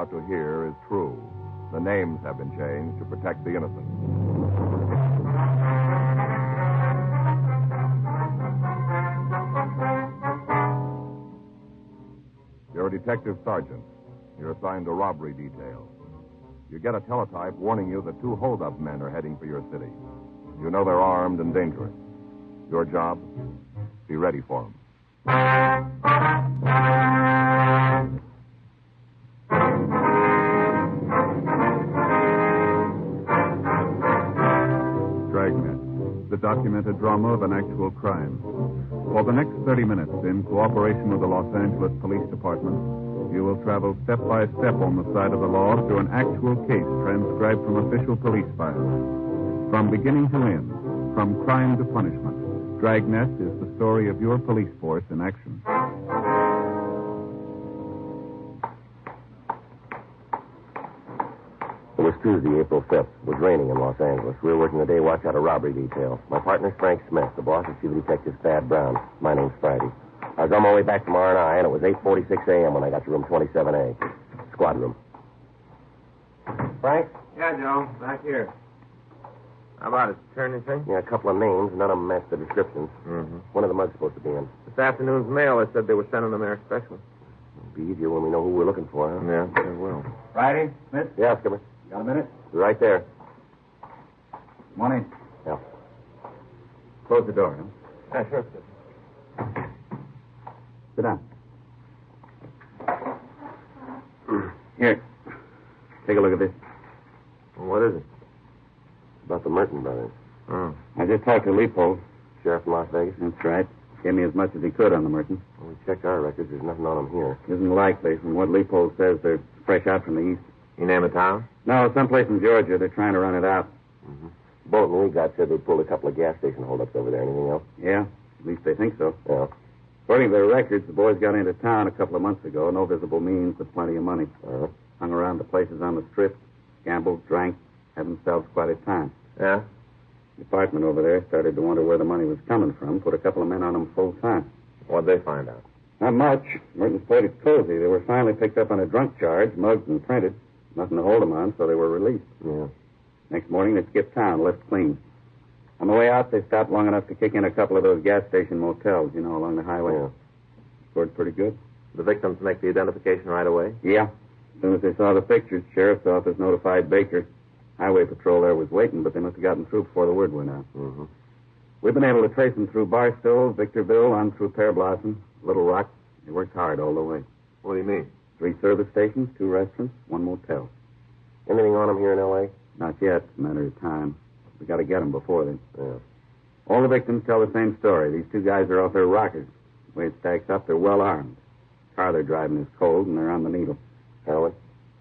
about to hear is true. The names have been changed to protect the innocent. You're a detective sergeant. You're assigned to robbery detail. You get a teletype warning you that 2 hold-up men are heading for your city. You know they're armed and dangerous. Your job? Be ready for them. Dragnet, the documented drama of an actual crime. For the next 30 minutes, in cooperation with the Los Angeles Police Department, you will travel step by step on the side of the law through an actual case transcribed from official police files. From beginning to end, from crime to punishment, Dragnet is the story of your police force in action. It was Tuesday, April 5th. It was raining in Los Angeles. We were working the day watch out of robbery detail. My partner's Frank Smith. The boss is Chief Detective Thad Brown. My name's Friday. I was on my way back from R&I, and it was 8:46 a.m. when I got to room 27A. Squad room. Frank? Yeah, Joe. Back here. How about it? Turn anything? Yeah, a couple of names. None of them match the descriptions. Mm-hmm. One of the mugs supposed to be in. This afternoon's mail, they said they were sending them there special. It'll be easier when we know who we're looking for, huh? Yeah, they will. Friday, Smith? Yeah, Skipper. Got a minute? We're right there. Come on in. Yeah. Close the door, huh? Yeah, sure. Sit down. Here. Take a look at this. Well, what is it? About the Merton brothers. Oh. I just talked to Leopold. Sheriff from Las Vegas? That's right. Gave me as much as he could on the Merton. Well, we checked our records. There's nothing on them here. Isn't likely. From what Leopold says, they're fresh out from the east. You name a town? No, someplace in Georgia. They're trying to run it out. Mm-hmm. Bulletin we got said they pulled a couple of gas station holdups over there. Anything else? Yeah, at least they think so. Yeah. According to their records, the boys got into town a couple of months ago. No visible means, but plenty of money. Uh-huh. Hung around the places on the strip, gambled, drank, had themselves quite a time. Yeah? The department over there started to wonder where the money was coming from, put a couple of men on them full time. What'd they find out? Not much. Merton's played it cozy. They were finally picked up on a drunk charge, mugged and printed. Nothing to hold them on, so they were released. Yeah. Next morning, they skipped town, left clean. On the way out, they stopped long enough to kick in a couple of those gas station motels, you know, along the highway. Yeah. Scored pretty good. The victims make the identification right away? Yeah. As soon as they saw the pictures, sheriff's office notified Baker. Highway patrol there was waiting, but they must have gotten through before the word went out. Mm-hmm. We've been able to trace them through Barstow, Victorville, on through Pear Blossom, Little Rock. They worked hard all the way. What do you mean? 3 service stations, 2 restaurants, 1 motel. Anything on them here in L.A.? Not yet. It's a matter of time. We got to get them before then. Yeah. All the victims tell the same story. These 2 guys are off their rockers. The way it stacks up, they're well armed. The car they're driving is cold, and they're on the needle. Heroin?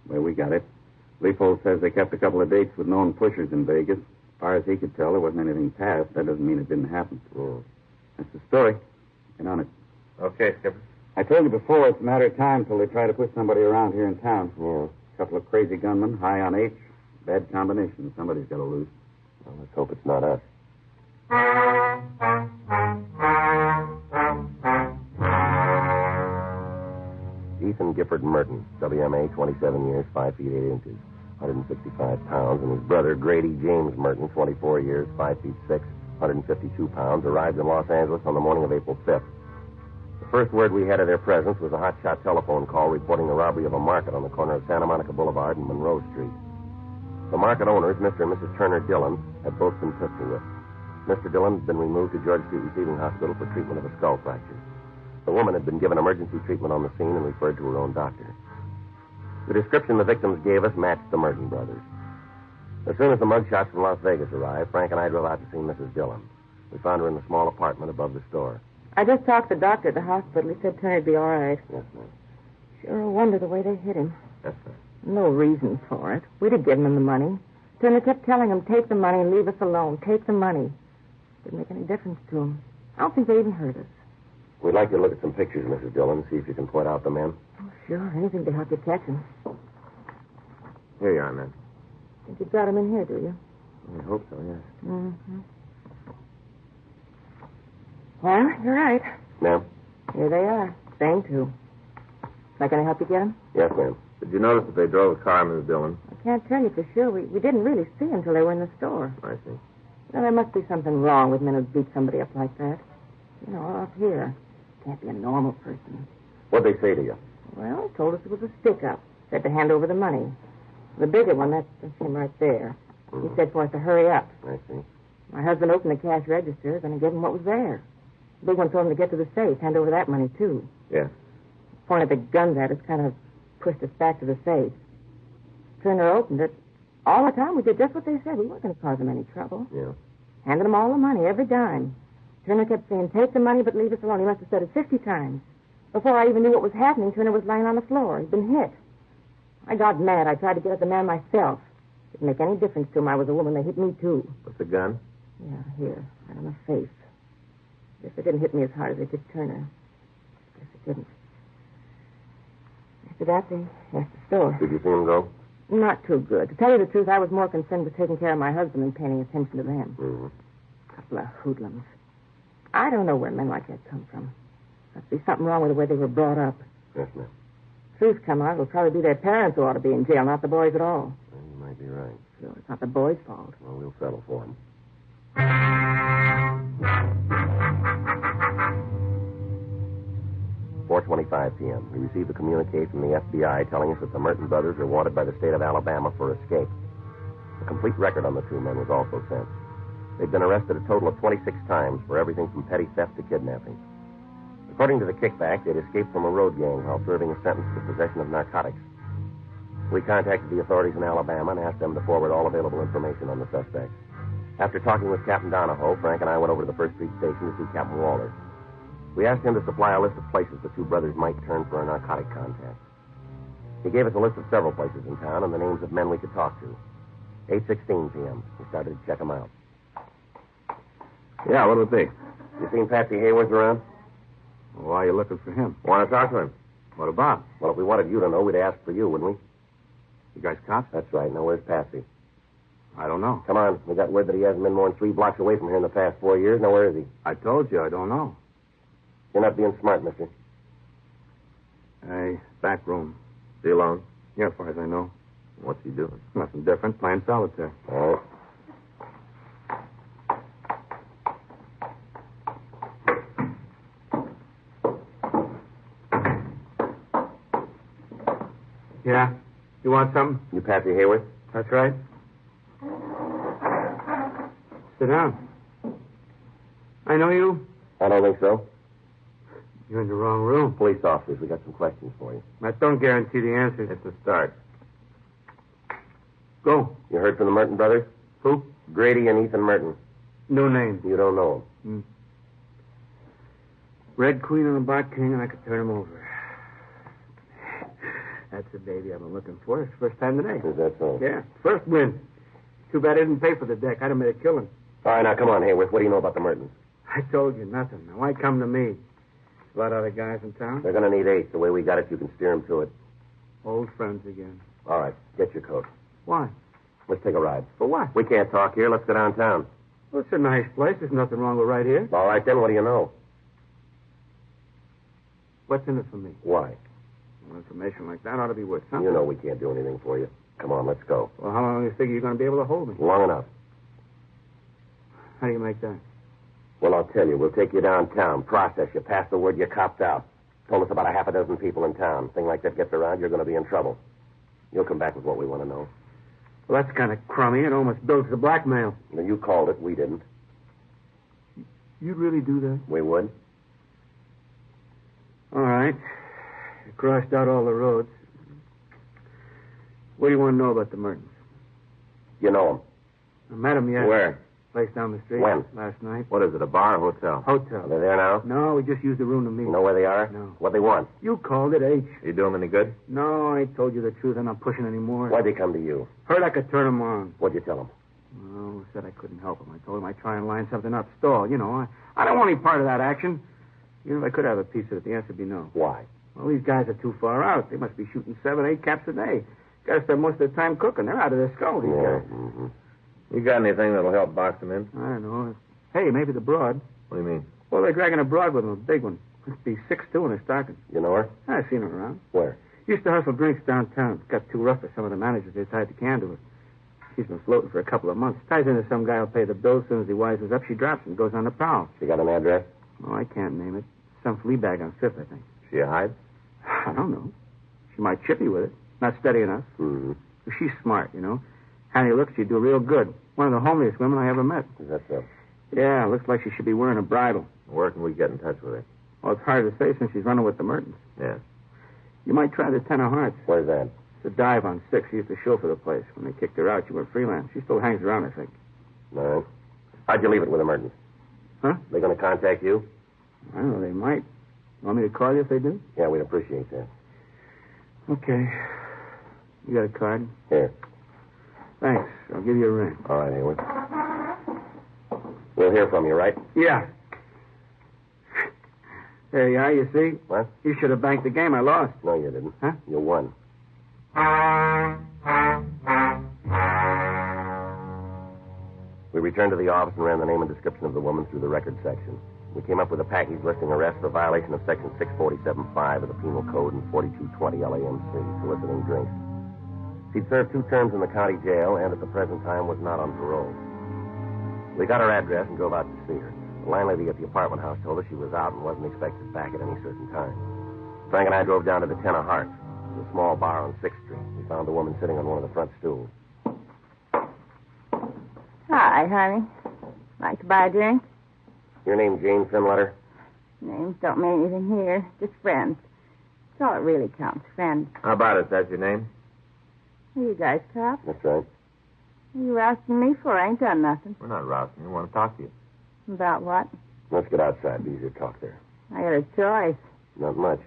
Well, we got it. Leopold says they kept a couple of dates with known pushers in Vegas. As far as he could tell, there wasn't anything passed. That doesn't mean it didn't happen. Yeah. That's the story. Get on it. Okay, Skipper. I told you before, it's a matter of time till they try to put somebody around here in town. Yeah. A couple of crazy gunmen, high on H. Bad combination. Somebody's got to lose. Well, let's hope it's not us. Ethan Gifford Merton, WMA, 27 years, 5 feet 8 inches, 165 pounds, and his brother, Grady James Merton, 24 years, 5 feet 6, 152 pounds, arrived in Los Angeles on the morning of April 5th. The first word we had of their presence was a hotshot telephone call reporting the robbery of a market on the corner of Santa Monica Boulevard and Monroe Street. The market owners, Mr. and Mrs. Turner Dillon, had both been pistol whipped. Mr. Dillon had been removed to George Street Receiving Hospital for treatment of a skull fracture. The woman had been given emergency treatment on the scene and referred to her own doctor. The description the victims gave us matched the Merton brothers. As soon as the mugshots from Las Vegas arrived, Frank and I drove out to see Mrs. Dillon. We found her in a small apartment above the store. I just talked to the doctor at the hospital. He said Turner'd be all right. Yes, ma'am. Sure a wonder the way they hit him. Yes, sir. No reason for it. We'd have given him the money. Turner kept telling him, take the money and leave us alone. Take the money. Didn't make any difference to him. I don't think they even heard us. We'd like you to look at some pictures, Mrs. Dillon, see if you can point out the men. Oh, sure. Anything to help you catch him. Here you are, man. Think you've got him in here, do you? I hope so, yes. Mm-hmm. Well, you're right. Ma'am? Here they are. Same two. Am I going to help you get him? Yes, ma'am. Did Did you notice that they drove a car in this building? I can't tell you for sure. We didn't really see until they were in the store. I see. Well, there must be something wrong with men who beat somebody up like that. You know, up here. Can't be a normal person. What'd they say to you? Well, he told us it was a stick-up. Said to hand over the money. The bigger one, that's him right there. He said for us to hurry up. I see. My husband opened the cash register, then I gave him what was there. The big one told him to get to the safe, hand over that money, too. Yeah. Pointed the guns at us, kind of pushed us back to the safe. Turner opened it. All the time, we did just what they said. We weren't going to cause them any trouble. Yeah. Handed them all the money, every dime. Turner kept saying, take the money, but leave us alone. He must have said it 50 times. Before I even knew what was happening, Turner was lying on the floor. He'd been hit. I got mad. I tried to get at the man myself. Didn't make any difference to him. I was a woman. They hit me, too. What's the gun? Yeah, here. Right on the face. Guess they didn't hit me as hard as they did Turner. Guess they didn't. After that, they left the store. Did you see him go? Not too good. To tell you the truth, I was more concerned with taking care of my husband than paying attention to them. Mm-hmm. Couple of hoodlums. I don't know where men like that come from. Must be something wrong with the way they were brought up. Yes, ma'am. Truth come out, it'll probably be their parents who ought to be in jail, not the boys at all. Well, you might be right. Sure, it's not the boys' fault. Well, we'll settle for him. "4:25 p.m. We received a communique from the FBI telling us that the Merton brothers are wanted by the state of Alabama for escape. A complete record on the two men was also sent. They'd been arrested a total of 26 times for everything from petty theft to kidnapping. According to the kickback, they'd escaped from a road gang while serving a sentence for possession of narcotics. We contacted the authorities in Alabama and asked them to forward all available information on the suspects. After talking with Captain Donahoe, Frank and I went over to the First Street station to see Captain Waller. We asked him to supply a list of places the two brothers might turn for a narcotic contact. He gave us a list of several places in town and the names of men we could talk to. 8:16 p.m. We started to check them out. Yeah, what'll it be? You seen Patsy Hayworth around? Why are you looking for him? Want to talk to him? What about? Well, if we wanted you to know, we'd ask for you, wouldn't we? You guys cops? That's right. Now, where's Patsy? I don't know. Come on. We got word that he hasn't been more than 3 blocks away from here in the past 4 years. Now, where is he? I told you, I don't know. You're not being smart, mister. Hey, back room. Is he alone? Yeah, as far as I know. What's he doing? Nothing different, playing solitaire. All right. Yeah? You want something? You Patsy Hayworth? That's right. Sit down. I know you. I don't think so. You're in the wrong room. Police officers, we got some questions for you. That don't guarantee the answers. It's a start. Go. You heard from the Merton brothers? Who? Grady and Ethan Merton. No name. You don't know them. Red Queen and a Black King, and I could turn him over. That's the baby I've been looking for. It's the first time today. Is that so? Yeah. First win. Too bad I didn't pay for the deck. I'd have made a killing. All right, now, come on, Hayworth. What do you know about the Mertons? I told you nothing. Now, why come to me? A lot of other guys in town? They're going to need 8. The way we got it, you can steer them to it. Old friends again. All right, get your coat. Why? Let's take a ride. For what? We can't talk here. Let's go downtown. Well, it's a nice place. There's nothing wrong with right here. All right, then, what do you know? What's in it for me? Why? Well, information like that ought to be worth something. You know we can't do anything for you. Come on, let's go. Well, how long do you figure you're going to be able to hold me? Long enough. How do you make that? Well, I'll tell you. We'll take you downtown, process you, pass the word you copped out. Told us about a half a dozen people in town. Thing like that gets around, you're going to be in trouble. You'll come back with what we want to know. Well, that's kind of crummy. It almost builds the blackmail. Now, you called it. We didn't. You'd really do that? We would. All right. You crossed out all the roads. What do you want to know about the Mertons? You know I met them yet. Where? Place down the street. When? Last night. What is it, a bar or hotel? Hotel. them. They're there now? No, we just used the room to meet. You know where they are? No. What they want? You called it H. You do him any good? No, I told you the truth. I'm not pushing anymore. Why'd they come to you? Heard I could turn them on. What'd you tell them? Oh, said I couldn't help him. I told him I'd try and line something up. Stall, you know. I don't want any part of that action. You know, if I could have a piece of it, the answer would be no. Why? Well, these guys are too far out. They must be shooting 7, 8 caps a day. Got to spend most of their time cooking. They're out of their skull, these Yeah. guys. Mm-hmm. You got anything that'll help box them in? I don't know. Hey, maybe the broad. What do you mean? Well, they're dragging a broad with them, a big one. Must be 6'2" in her stocking. You know her? I've seen her around. Where? She used to hustle drinks downtown. It got too rough for some of the managers. They tied the can to her. She's been floating for a couple of months. Ties into some guy who'll pay the bill. As soon as he wisens up, she drops and goes on the prowl. She got an address? Oh, I can't name it. Some flea bag on 5th, I think. She a hide? I don't know. She might chip you with it. Not steady enough. Mm-hmm. But she's smart, you know. Handy look, she'd do real good. One of the homeliest women I ever met. Is that so? Yeah, looks like she should be wearing a bridle. Where can we get in touch with her? Well, it's hard to say since she's running with the Mertens. Yeah. You might try the Ten of Hearts. Where's that? It's a dive on 6. She used to show for the place. When they kicked her out, she went freelance. She still hangs around, I think. All right. How'd you leave it with the Mertens? Huh? They going to contact you? I don't know, they might. Want me to call you if they do? Yeah, we'd appreciate that. Okay. You got a card? Here. Thanks. I'll give you a ring. All right, Hayward. We'll hear from you, right? Yeah. There you are, you see? What? You should have banked the game. I lost. No, you didn't. Huh? You won. We returned to the office and ran the name and description of the woman through the record section. We came up with a package listing arrest for violation of Section 647.5 of the Penal Code and 4220 LAMC, soliciting drinks. She'd served 2 terms in the county jail and at the present time was not on parole. We got her address and drove out to see her. The landlady at the apartment house told us she was out and wasn't expected back at any certain time. Frank and I drove down to the Ten of Hearts, a small bar on 6th Street. We found the woman sitting on one of the front stools. Hi, honey. Like to buy a drink? Your name Jane Finletter? Names don't mean anything here. Just friends. That's all it really counts, friends. How about it? That's your name? Are you guys cops? That's right. What are you asking me for? I ain't done nothing. We're not rousing you. We want to talk to you. About what? Let's get outside. Be easier to talk there. I got a choice. Not much.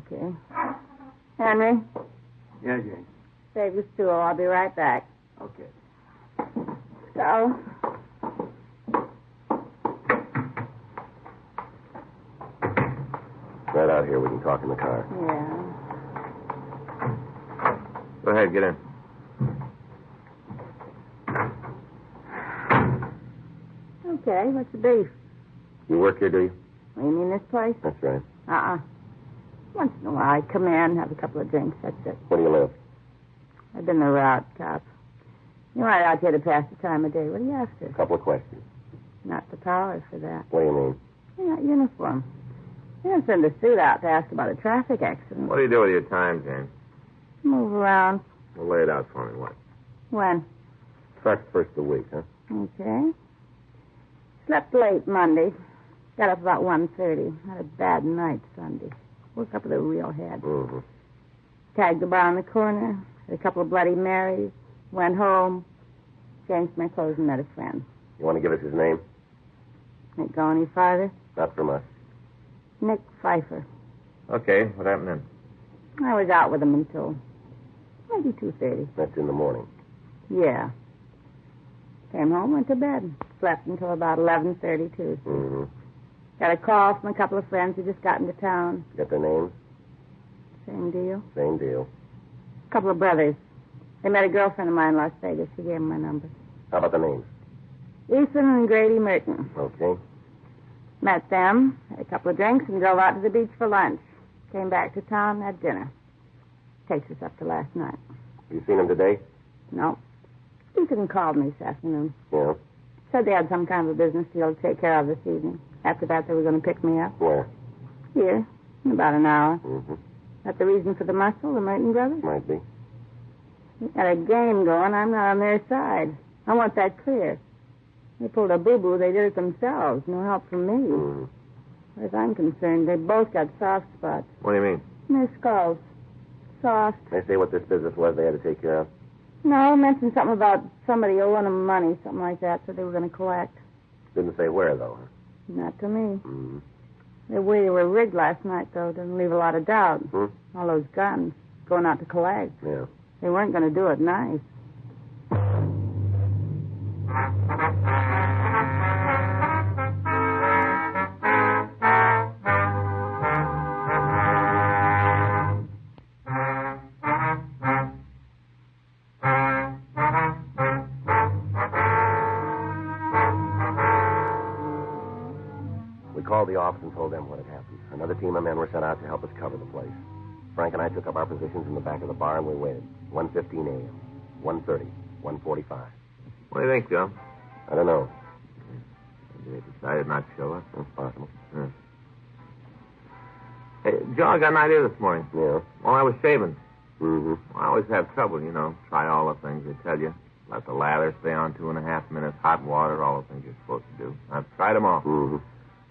Okay. Henry, Yeah, Jane. save the stool. I'll be right back. Okay. So, Right out here. We can talk in the car. yeah. Go ahead, get in. Okay, what's the beef? You work here, do you? Oh, you mean this place? That's right. Once in a while, I come in, have a couple of drinks. That's it. Where do you live? I've been the route cop. You're right out here to pass the time of day. What are you after? A couple of questions. Not the power for that. What do you mean? You're not uniform. You don't send a suit out to ask about a traffic accident. What do you do with your time, Jane? Move around. Well, lay it out for me. What? When? First of the week, huh? Okay. Slept late Monday. Got up about 1:30. Had a bad night Sunday. Woke up with a real head. Mm-hmm. Tagged the bar on the corner. Had a couple of Bloody Marys. Went home. Changed my clothes and met a friend. You want to give us his name? Ain't go any farther. Not from us. Nick Pfeiffer. Okay, what happened then? I was out with him until maybe 2:30. That's in the morning. Yeah. Came home, went to bed. Slept until about 11:32. Mm-hmm. Got a call from a couple of friends who just got into town. Get their names? Same deal. Same deal. A couple of brothers. They met a girlfriend of mine in Las Vegas. She gave them my number. How about the names? Ethan and Grady Merton. Okay. Met them, had a couple of drinks, and drove out to the beach for lunch. Came back to town, had dinner. Takes us up to last night. You seen him today? No. Ethan called me this afternoon. Yeah. Said they had some kind of a business deal to take care of this evening. After that, they were going to pick me up. Where? Here, in about an hour. Mm-hmm. That the reason for the muscle, the Merton brothers? Might be. They got a game going. I'm not on their side. I want that clear. They pulled a boo-boo. They did it themselves. No help from me. Mm-hmm. As far as I'm concerned, they both got soft spots. What do you mean? In their skulls. Soft. They say what this business was they had to take care of? No, mentioned something about somebody owing them money, something like that, so they were going to collect. Didn't say where, though, huh? Not to me. Mm-hmm. The way they were rigged last night, though, didn't leave a lot of doubt. Hmm? All those guns going out to collect. Yeah. They weren't going to do it nice. We called the office and told them what had happened. Another team of men were sent out to help us cover the place. Frank and I took up our positions in the back of the bar, and we waited. 1:15 a.m., 1:30, 1:45. What do you think, Joe? I don't know. Maybe they decided not to show up. That's possible. Yeah. Hey, Joe, I got an idea this morning. Yeah. While I was shaving. Mm-hmm. I always have trouble, Try all the things they tell you. Let the lather stay on 2.5 minutes, hot water, all the things you're supposed to do. I've tried them all. Mm-hmm.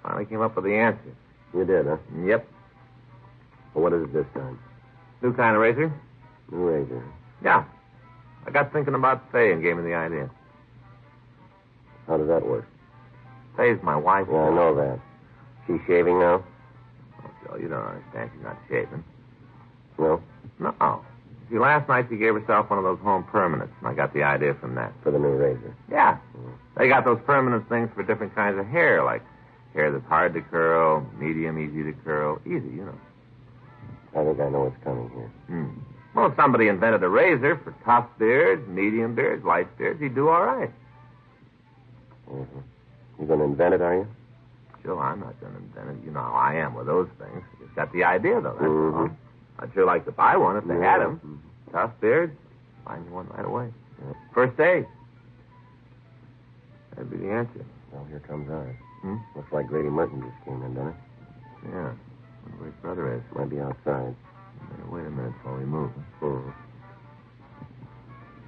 Finally came up with the answer. You did, huh? Yep. Well, what is it this time? New kind of razor? New razor. Yeah. I got thinking about Faye and gave me the idea. How does that work? Faye's my wife. Yeah, I know that. She's shaving now? Oh, Joe, you don't understand. She's not shaving. No? No. See, last night she gave herself one of those home permanents, and I got the idea from that. For the new razor? Yeah. They got those permanent things for different kinds of hair, like hair that's hard to curl, medium, easy to curl. Easy, I think I know what's coming here. Well, if somebody invented a razor for tough beards, medium beards, light beards, he'd do all right. Mm-hmm. You going to invent it, are you? Joe, I'm not going to invent it. You know how I am with those things. Just got the idea, though. That's all. Mm-hmm. I'd sure like to buy one if they had them. Mm-hmm. Tough beards, find you one right away. Yeah. First day. That'd be the answer. Well, here comes ours. Looks like Grady Merton just came in, doesn't it? Yeah. Wonder where his brother is. Might be outside. Wait a minute before we move. Mm-hmm.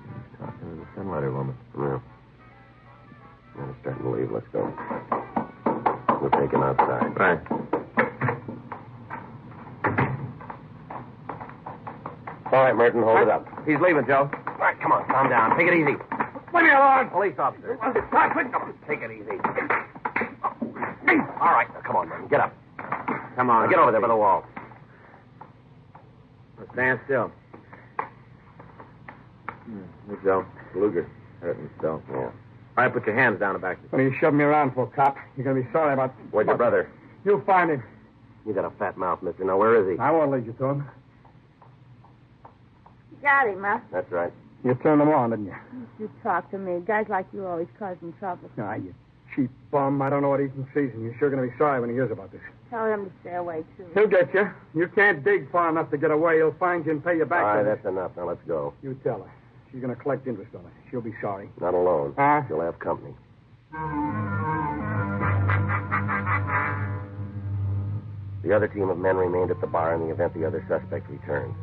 He's talking to the send letter woman. Yeah. It's starting to leave. Let's go. We'll take him outside. Right. All right, Merton, hold it up. He's leaving, Joe. All right, come on, calm down. Take it easy. Leave me alone. Police officer. Take it easy. All right, now, come on, Merton. Get up. Come on. Now, get over there by the wall. Stand still. Hey, Joe. Luger. Hurting himself. Yeah. All right, put your hands down the back. What are you shoving me around for, cop? You're going to be sorry about... Where's your brother? You'll find him. You got a fat mouth, mister. Now, where is he? I won't lead you to him. Got him, huh? That's right. You turned him on, didn't you? You talk to me. Guys like you always causing trouble. Ah, you cheap bum. I don't know what eats and sees him. You're sure going to be sorry when he hears about this. Tell him to stay away, too. He'll get you. You can't dig far enough to get away. He'll find you and pay you back. All right, that's enough. Now, let's go. You tell her. She's going to collect interest on it. She'll be sorry. Not alone. Huh? She'll have company. The other team of men remained at the bar in the event the other suspect returned.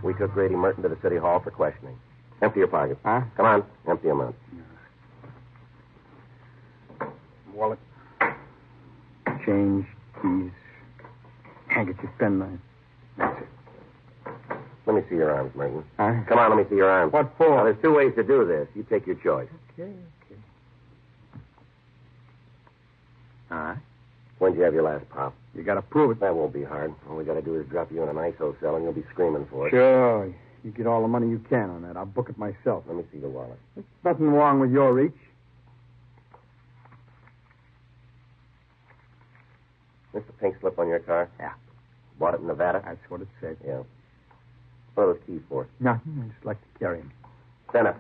We took Grady Merton to the city hall for questioning. Empty your pockets. Huh? Come on, empty them out. Wallet. Change, keys, handkerchief, penknife. That's it. Let me see your arms, Merton. Huh? Come on, let me see your arms. What for? Now, there's two ways to do this. You take your choice. Okay. All right. When'd you have your last pop? You got to prove it. That won't be hard. All we got to do is drop you in an ISO cell, and you'll be screaming for it. Sure. You get all the money you can on that. I'll book it myself. Let me see the wallet. There's nothing wrong with your reach. This the pink slip on your car? Yeah. Bought it in Nevada? That's what it said. Yeah. What are those keys for? Nothing. I just like to carry them. Stand up.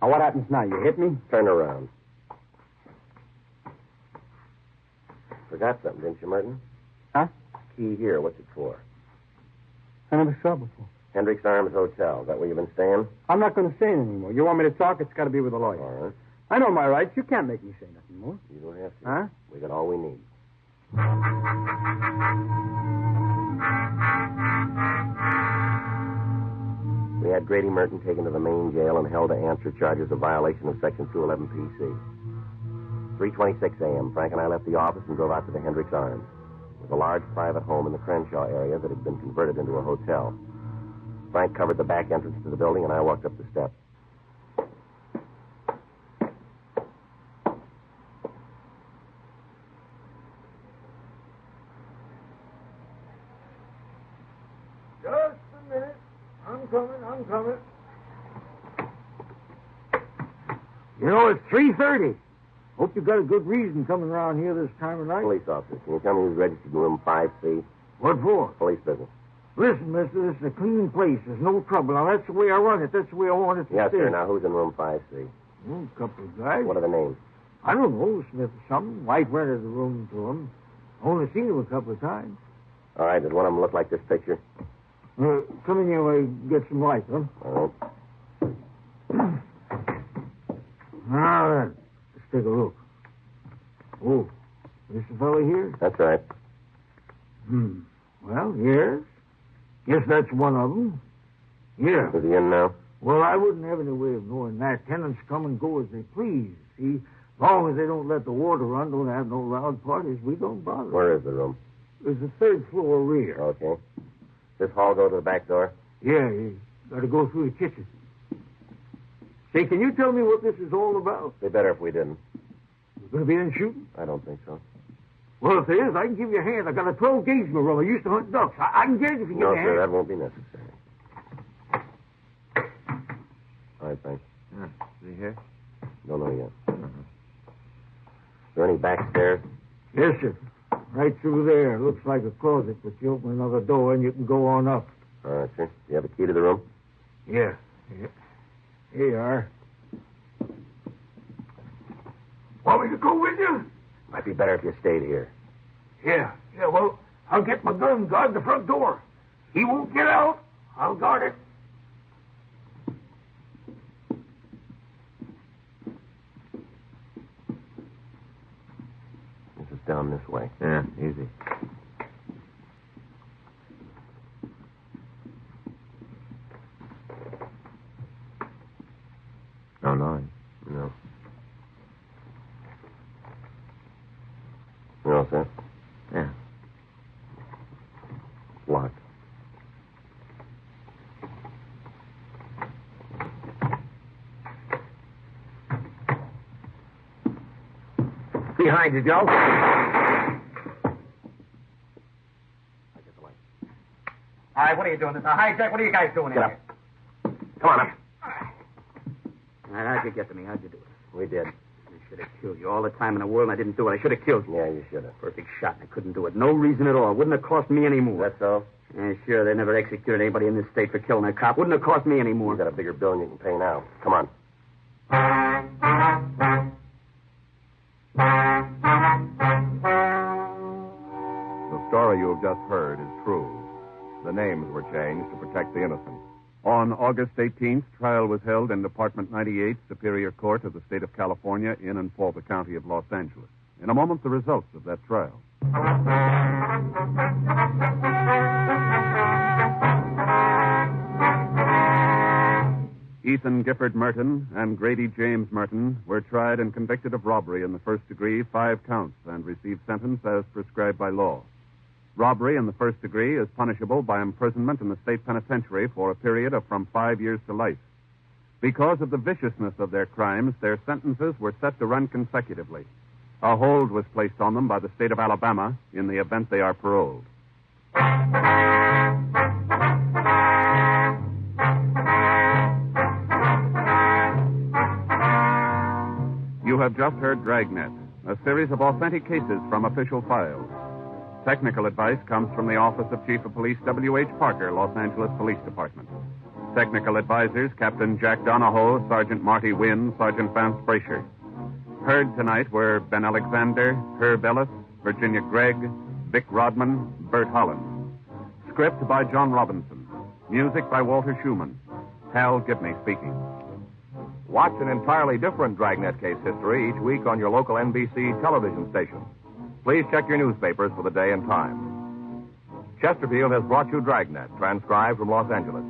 Now, what happens now? You hit me? Turn around. Forgot something, didn't you, Merton? Huh? Key here. What's it for? I never saw before. Hendricks Arms Hotel. Is that where you've been staying? I'm not going to say anything more. You want me to talk? It's got to be with a lawyer. All right. I know my rights. You can't make me say nothing more. You don't have to. Huh? We got all we need. We had Grady Merton taken to the main jail and held to answer charges of violation of Section 211 PC. 3:26 a.m., Frank and I left the office and drove out to the Hendricks Arms. It was a large private home in the Crenshaw area that had been converted into a hotel. Frank covered the back entrance to the building, and I walked up the steps. Just a minute. I'm coming. You know, it's 3:30. Hope you got a good reason coming around here this time of night. Police officer, can you tell me who's registered in room 5C? What for? Police business. Listen, mister, this is a clean place. There's no trouble. Now, that's the way I run it. That's the way I want it to Yes, stay. sir. Now, who's in room 5C? A couple of guys. What are the names? I don't know, Smith or something. Wife rented the room to him. Only seen him a couple of times. All right, does one of them look like this picture? Come in here while I get some light, huh? All right. Now then, let's take a look. Oh, this the fellow here? That's right. Well, yes. Guess that's one of them. Yeah. Is he in now? Well, I wouldn't have any way of knowing that. Tenants come and go as they please, see? Long as they don't let the water run, don't have no loud parties, we don't bother. Where is the room? There's the third floor rear. Okay. This hall go to the back door? Yeah, you got to go through the kitchen. Say, can you tell me what this is all about? It'd be better if we didn't. You going to be in shooting? I don't think so. Well, if there is, I can give you a hand. I got a 12-gauge in my room. I used to hunt ducks. I can get it if you give No, me a sir, hand. that won't be necessary. All right, thanks. Is he here? Don't know yet. Is there any back stairs? Yes, sir. Right through there. Looks like a closet, but you open another door and you can go on up. All right, sir. Do you have a key to the room? Yeah. Here you are. Want me to go with you? Might be better if you stayed here. Yeah, well, I'll get my gun and guard the front door. He won't get out. I'll guard it. This is down this way. Yeah, easy. No noise. No. You all set? Yeah. It's locked. Behind you, Joe. I get the light. All right, what are you doing? Hi, Jack, what are you guys doing Get here? up. Come on up. All right, how'd you get to me? How'd you do it? We did. I should have killed you all the time in the world, and I didn't do it. I should have killed you. Yeah, you should have. Perfect shot, and I couldn't do it. No reason at all. Wouldn't have cost me any more. That's so? Yeah, sure, they never executed anybody in this state for killing a cop. Wouldn't have cost me any more. You got a bigger bill than you can pay now. Come on. The story you have just heard is true. The names were changed to protect the innocent. On August 18th, trial was held in Department 98, Superior Court of the State of California, in and for the County of Los Angeles. In a moment, the results of that trial. Ethan Gifford Merton and Grady James Merton were tried and convicted of robbery in the first degree, 5 counts, and received sentence as prescribed by law. Robbery in the first degree is punishable by imprisonment in the state penitentiary for a period of from 5 years to life. Because of the viciousness of their crimes, their sentences were set to run consecutively. A hold was placed on them by the state of Alabama in the event they are paroled. You have just heard Dragnet, a series of authentic cases from official files. Technical advice comes from the Office of Chief of Police W.H. Parker, Los Angeles Police Department. Technical advisors, Captain Jack Donahoe, Sergeant Marty Wynn, Sergeant Vance Brasher. Heard tonight were Ben Alexander, Herb Ellis, Virginia Gregg, Vic Rodman, Bert Holland. Script by John Robinson. Music by Walter Schumann. Hal Gibney speaking. Watch an entirely different Dragnet case history each week on your local NBC television station. Please check your newspapers for the day and time. Chesterfield has brought you Dragnet, transcribed from Los Angeles.